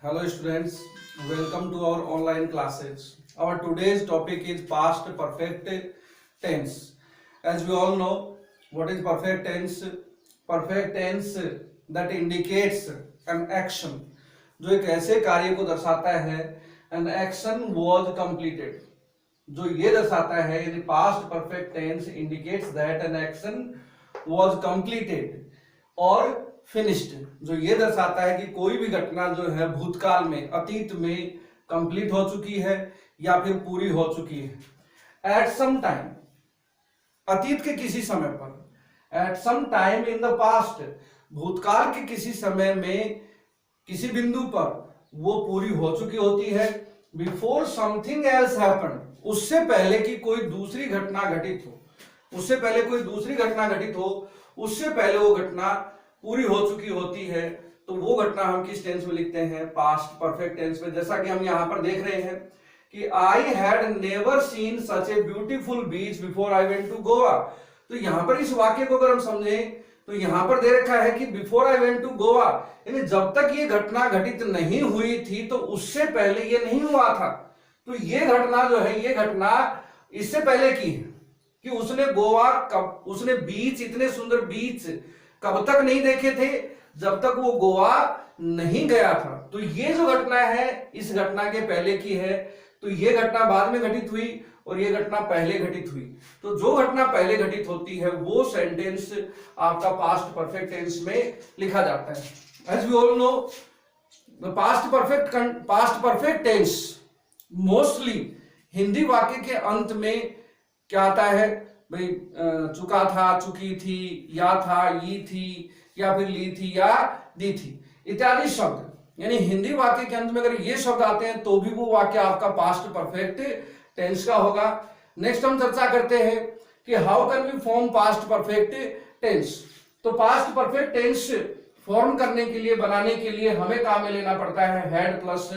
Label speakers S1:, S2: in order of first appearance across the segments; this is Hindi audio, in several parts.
S1: Hello students, welcome to our online classes. Our today's topic is past perfect tense. As we all know, what is perfect tense? Perfect tense that indicates an action, जो एक ऐसे कार्य को दर्शाता है an action was completed. जो ये दर्शाता है यानी past perfect tense indicates that an action was completed और फिनिश्ड, जो ये दर्शाता है कि कोई भी घटना जो है भूतकाल में अतीत में कंप्लीट हो चुकी है या फिर पूरी हो चुकी है। एट सम टाइम, अतीत के किसी समय पर, at some time in the past, भूतकाल के किसी समय में किसी बिंदु पर वो पूरी हो चुकी होती है। बिफोर समथिंग एल्स हैपन, उससे पहले कि कोई दूसरी घटना घटित हो, उससे पहले कोई दूसरी घटना घटित हो, उससे पहले वो घटना पूरी हो चुकी होती है। तो वो घटना हम किस टेंस में लिखते हैं? पास्ट परफेक्ट टेंस में। जैसा कि हम यहां पर देख रहे हैं कि I had never seen such a beautiful beach before I went to Goa. तो यहां पर इस वाक्य को अगर हम समझें तो यहां पर दे रखा है कि before I went to Goa, यानी जब तक ये घटना घटित नहीं हुई थी तो उससे पहले ये नहीं हुआ था। तो ये घटना जो है, ये घटना इससे पहले की है कि उसने गोवा कब, उसने बीच, इतने सुंदर बीच कब तक नहीं देखे थे? जब तक वो गोवा नहीं गया था। तो ये जो घटना है इस घटना के पहले की है। तो ये घटना बाद में घटित हुई और ये घटना पहले घटित हुई। तो जो घटना पहले घटित होती है वो सेंटेंस आपका पास्ट परफेक्ट टेंस में लिखा जाता है। As we all know, past perfect tense mostly Hindi वाक्य के अंत में क्या आता है? भाई चुका था, चुकी थी, या था, ये थी, या फिर ली थी या दी थी इत्यादि शब्द, यानी हिंदी वाक्य के अंत में अगर ये शब्द आते हैं तो भी वो वाक्य आपका पास्ट परफेक्ट टेंस का होगा। नेक्स्ट हम चर्चा करते हैं कि how can we form past perfect tense. तो पास्ट परफेक्ट टेंस फॉर्म करने के लिए, बनाने के लिए हमें काम में लेना पड़ता है हैड प्लस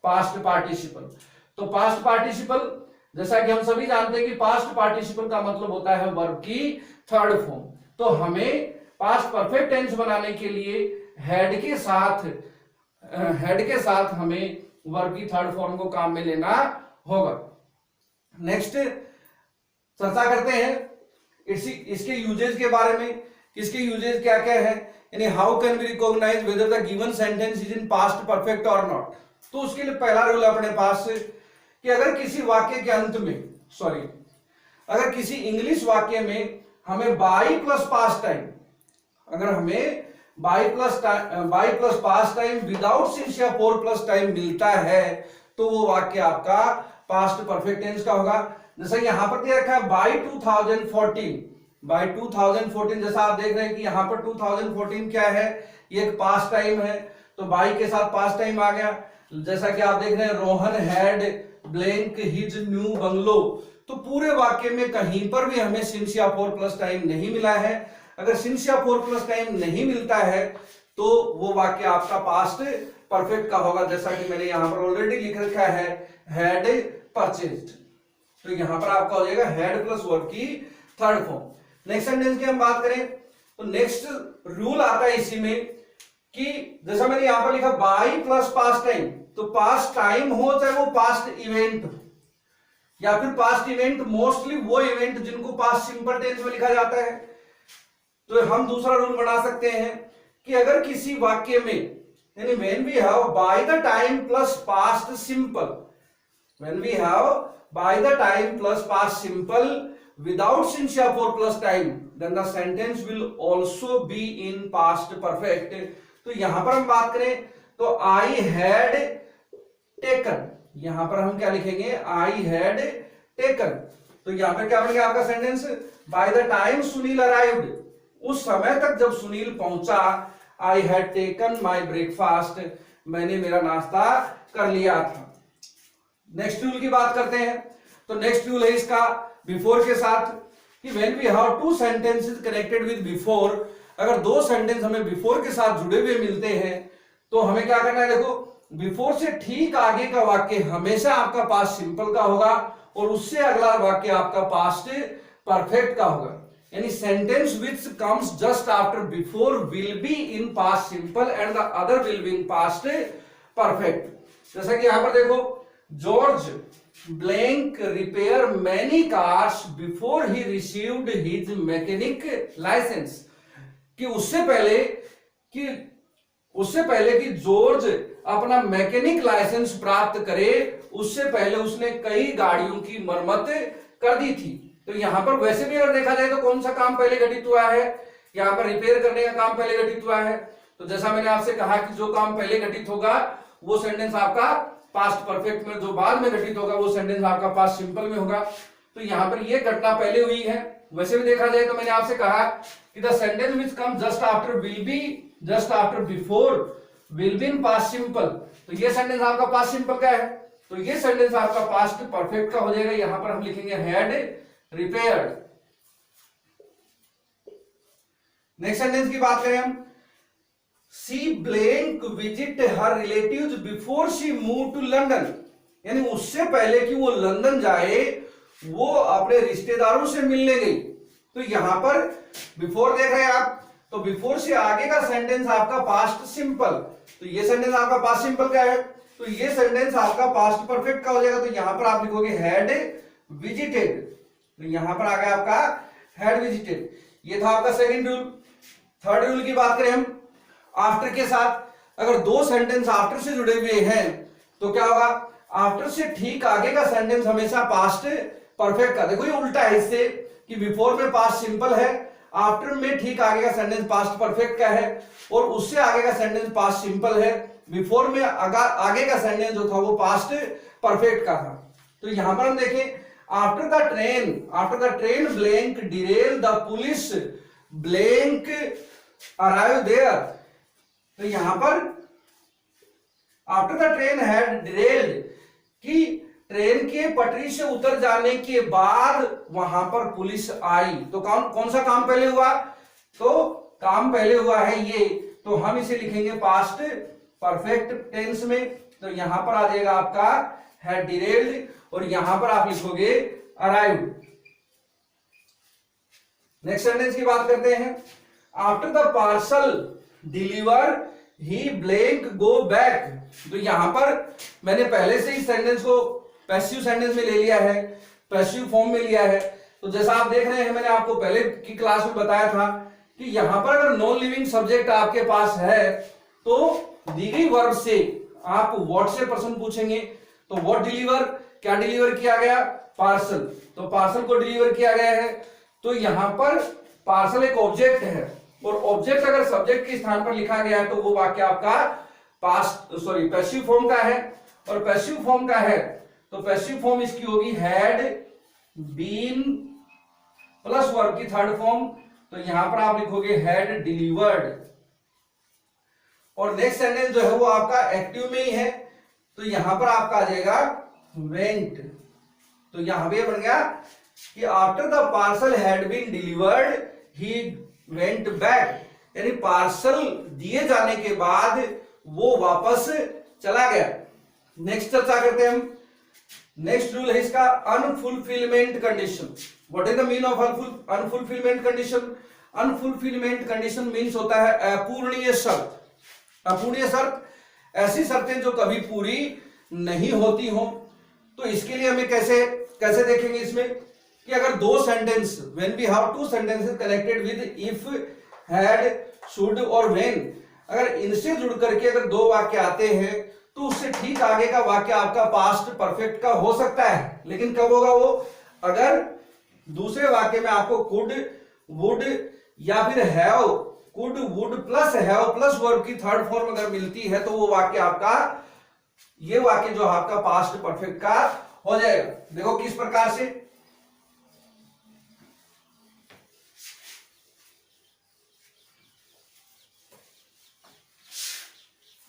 S1: पास्ट पार्टिसिपल। तो पास्ट पार्टिसिपल, जैसा कि हम सभी जानते हैं कि पास्ट पार्टिसिपल का मतलब होता है वर्ब की थर्ड फॉर्म। तो हमें पास्ट परफेक्ट टेंस बनाने के लिए हेड के साथ हमें वर्ब की थर्ड फॉर्म को काम में लेना होगा। नेक्स्ट चर्चा करते हैं इसके यूजेज के बारे में। इसके यूजेज क्या क्या है, यानी how can we recognise whether the given sentence is in past perfect और नॉट। तो उसके लिए पहला रूल अपने पास कि अगर किसी वाक्य के अंत में, अगर किसी इंग्लिश वाक्य में हमें बाई प्लस पास्ट टाइम, अगर हमें by plus past time without since या फोर प्लस टाइम मिलता है तो वो वाक्य आपका पास्ट परफेक्ट टेंस का होगा। जैसा यहां पर दे रखा है बाई 2014, जैसा आप देख रहे हैं कि यहां पर 2014 क्या है? ये एक पास्ट टाइम है, तो बाई के साथ पास्ट टाइम आ गया। जैसा कि आप देख रहे हैं Rohan had blank his new bungalow. तो पूरे वाक्य में कहीं पर भी हमें सिंस या फोर प्लस टाइम नहीं मिला है। अगर सिंस या फोर प्लस टाइम नहीं मिलता है तो वो वाक्य आपका पास्ट परफेक्ट का होगा। जैसा कि मैंने यहां पर ऑलरेडी लिख रखा है हैड परचेज्ड। तो यहां पर आपका हो जाएगा हैड प्लस वर्ब की थर्ड फॉर्म। नेक्स्ट सेंटेंस की हम बात करें तो नेक्स्ट रूल आता है इसी में कि जैसा मैंने यहां पर लिखा बाई प्लस पास्ट टाइम, तो पास्ट टाइम हो चाहे वो पास्ट इवेंट हो या फिर पास्ट इवेंट, मोस्टली वो इवेंट जिनको पास्ट सिंपल टेंस में लिखा जाता है। तो हम दूसरा रूल बना सकते हैं कि अगर किसी वाक्य में, यानी when we have by the time plus past simple, when we have by the time plus past simple without since या for plus time, then the sentence will also be in past perfect. तो यहां पर हम बात करें तो आई हैड टेकन, यहां पर हम क्या लिखेंगे? I had taken. तो यहां पर क्या बनेगा आपका sentence? Bye the time Sunil arrived, उस समय तक जब सुनील पहुंचा, I had taken my breakfast, मैंने मेरा नाश्ता कर लिया था। नेक्स्ट रूल की बात करते हैं। तो नेक्स्ट रूल है इसका बिफोर के साथ कि when we have two sentences connected with before, अगर दो सेंटेंस हमें बिफोर के साथ जुड़े हुए मिलते हैं तो हमें क्या करना है? देखो, बिफोर से ठीक आगे का वाक्य हमेशा आपका पास्ट सिंपल का होगा और उससे अगला वाक्य आपका पास्ट परफेक्ट का होगा। यानी sentence which comes just after before will be in past simple and the other will be in past perfect. जैसा कि यहां पर देखो, George blank repair many cars before he received his mechanic licence, कि उससे पहले कि जॉर्ज अपना मैकेनिक लाइसेंस प्राप्त करे, उससे पहले उसने कई गाड़ियों की मरम्मत कर दी थी। तो यहां पर वैसे भी अगर देखा जाए तो कौन सा काम पहले घटित हुआ है, यहां पर रिपेयर करने का काम पहले घटित हुआ है। तो जैसा मैंने आपसे कहा कि जो काम पहले घटित होगा वो सेंटेंस आपका पास्ट परफेक्ट में, जो बाद में घटित होगा वो सेंटेंस आपका पास्ट सिंपल में होगा। तो यहां पर ये घटना पहले हुई है। वैसे भी देखा जाए तो मैंने आपसे कहा कि the sentence which come just after will be, just after before will be in past simple. तो ये सेंटेंस आपका पास्ट सिंपल का है, तो ये सेंटेंस आपका पास्ट परफेक्ट का हो जाएगा। यहां पर हम लिखेंगे हैड रिपेयर्ड। नेक्स्ट सेंटेंस की बात करें हम, she blank visit her relatives before she move to London, यानी उससे पहले कि वो लंदन जाए वो अपने रिश्तेदारों से मिलने गई। तो यहां पर बिफोर देख रहे हैं आप, तो बिफोर से आगे का सेंटेंस आपका पास्ट सिंपल, तो ये सेंटेंस आपका पास्ट सिंपल का है, तो ये सेंटेंस आपका पास्ट परफेक्ट का हो जाएगा। तो यहां पर आप लिखोगे हैड विजिटेड, तो यहां पर आ गया आपका हैड विजिटेड। ये था आपका सेकंड रूल। थर्ड रूल की बात करें हम, आफ्टर के साथ अगर दो सेंटेंस आफ्टर से जुड़े हुए हैं तो क्या होगा, आफ्टर से ठीक आगे का सेंटेंस हमेशा पास्ट परफेक्ट का। देखो ये उल्टा है इससे, कि बिफोर में पास्ट सिंपल है, आफ्टर में ठीक आगे का सेंटेंस पास्ट परफेक्ट का है, और उससे आगे का सेंटेंस पास्ट सिंपल है। बिफोर में आगे का सेंटेंस जो था वो पास्ट परफेक्ट का था। तो यहां पर हम देखें, after the train blank derail the police blank arrive there. तो यहां पर after the train had derailed, कि ट्रेन के पटरी से उतर जाने के बाद वहां पर पुलिस आई। तो कौन सा काम पहले हुआ, तो काम पहले हुआ है ये, तो हम इसे लिखेंगे पास्ट परफेक्ट टेंस में। तो यहां पर आ जाएगा आपका हैड डिरेल्ड, और यहां पर आप लिखोगे अराइव्ड। नेक्स्ट सेंटेंस की बात करते हैं, after the parcel deliver he blank go back. तो यहां पर मैंने पहले से ही सेंटेंस को पैसिव सेंटेंस में ले लिया है, पैसिव फॉर्म में लिया है। तो जैसा आप देख रहे हैं, मैंने आपको पहले की क्लास में बताया था कि यहां पर अगर नॉन लिविंग सब्जेक्ट आपके पास है तो दी गई वर्ब से आप व्हाट से प्रश्न पूछेंगे। तो व्हाट डिलीवर, क्या डिलीवर किया गया, पार्सल, तो पार्सल को डिलीवर किया गया है। तो यहां पर पार्सल एक ऑब्जेक्ट है, और ऑब्जेक्ट अगर सब्जेक्ट के स्थान पर लिखा गया है तो वो वाक्य आपका पैसिव फॉर्म का है। और पैसिव फॉर्म का है तो पैसिव फॉर्म इसकी होगी हैड बीन प्लस वर्ब की थर्ड फॉर्म, तो यहां पर आप लिखोगे हैड डिलीवर्ड। और नेक्स्ट सेंटेंस जो है वो आपका एक्टिव में ही है, तो यहां पर आपका आ जाएगा वेंट। तो यहां पे बन गया कि after the parcel had been delivered he went back, यानी पार्सल दिए जाने के बाद वो वापस चला गया। नेक्स्ट चर्चा करते हैं हम, नेक्स्ट रूल है इसका unfulfilment condition. What is the mean of unfulfilment condition? Unfulfilment condition means होता है अपूर्णीय शर्त। अपूर्णीय शर्त ऐसी शर्तें जो कभी पूरी नहीं होती हो। तो इसके लिए हमें कैसे देखेंगे इसमें, कि अगर दो sentence, when we have two sentences connected with if, had, should और व्हेन, अगर इनसे जुड़ करके अगर दो वाक्य आते हैं तो उससे ठीक आगे का वाक्य आपका पास्ट परफेक्ट का हो सकता है। लेकिन कब होगा वो, अगर दूसरे वाक्य में आपको कुड, वुड या फिर have, could, would plus have plus verb की थर्ड फॉर्म अगर मिलती है तो वो वाक्य आपका, ये वाक्य जो आपका पास्ट परफेक्ट का हो जाएगा। देखो किस प्रकार से,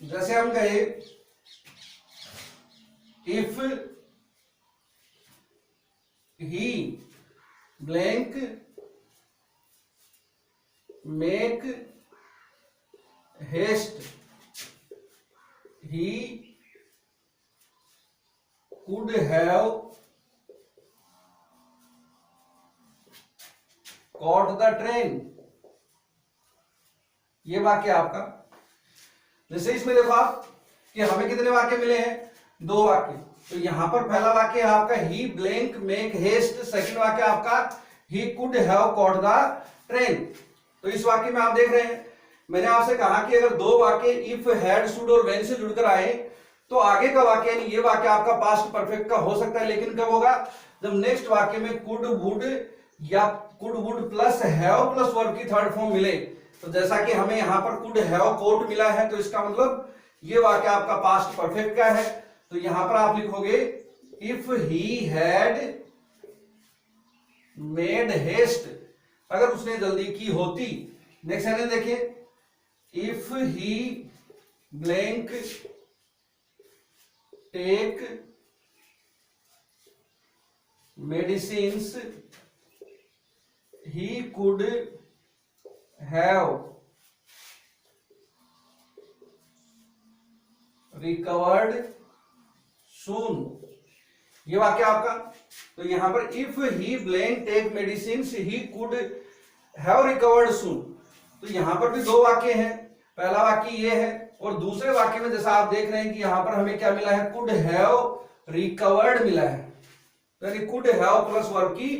S1: जैसे हम कहे if he blank make haste he could have caught the train, ये वाक्य आपका। जैसे इसमें देखो आप कि हमें कितने वाक्य मिले हैं, 2 वाक्य। तो यहां पर पहला वाक्य है आपका ही ब्लैंक मेक हेस्ट, सेकंड वाक्य आपका ही could have caught the train. तो इस वाक्य में आप देख रहे हैं, मैंने आपसे कहा कि अगर 2 वाक्य इफ, हैड, शुड और व्हेन से जुड़कर आए तो आगे का वाक्य यानी ये वाक्य आपका पास्ट परफेक्ट का हो सकता है, लेकिन कब होगा, जब नेक्स्ट वाक्य में कुड, वुड या could, would plus have plus verb की थर्ड फॉर्म मिले। तो जैसा कि हमें यहां पर कुड हैव कोट मिला है, तो इसका मतलब ये वाक्य आपका पास्ट परफेक्ट का है। तो यहां पर आप लिखोगे if he had made haste, अगर उसने जल्दी की होती। नेक्स्ट सेंटेंस देखिए, if he blank take medicines he could have recovered soon. ये वाक्य आपका। तो यहां पर if he blank take medicine he could have recovered soon. तो यहां पर भी 2 वाक्य हैं, पहला वाक्य ये है और दूसरे वाक्य में जैसा आप देख रहे हैं कि यहां पर हमें क्या मिला है, कुड हैव रिकवर्ड मिला है, यानी कुड हैव प्लस वर्ब की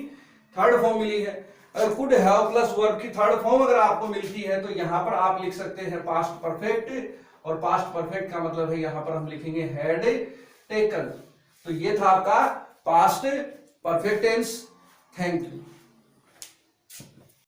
S1: थर्ड फॉर्म मिली है। अगर कुड हैव प्लस वर्ब की थर्ड फॉर्म अगर आपको मिलती है तो यहां पर आप लिख सकते हैं पास्ट परफेक्ट, और पास्ट परफेक्ट का मतलब है यहां पर हम लिखेंगे हैड टेकन। तो ये था आपका past perfect tense. Thank you.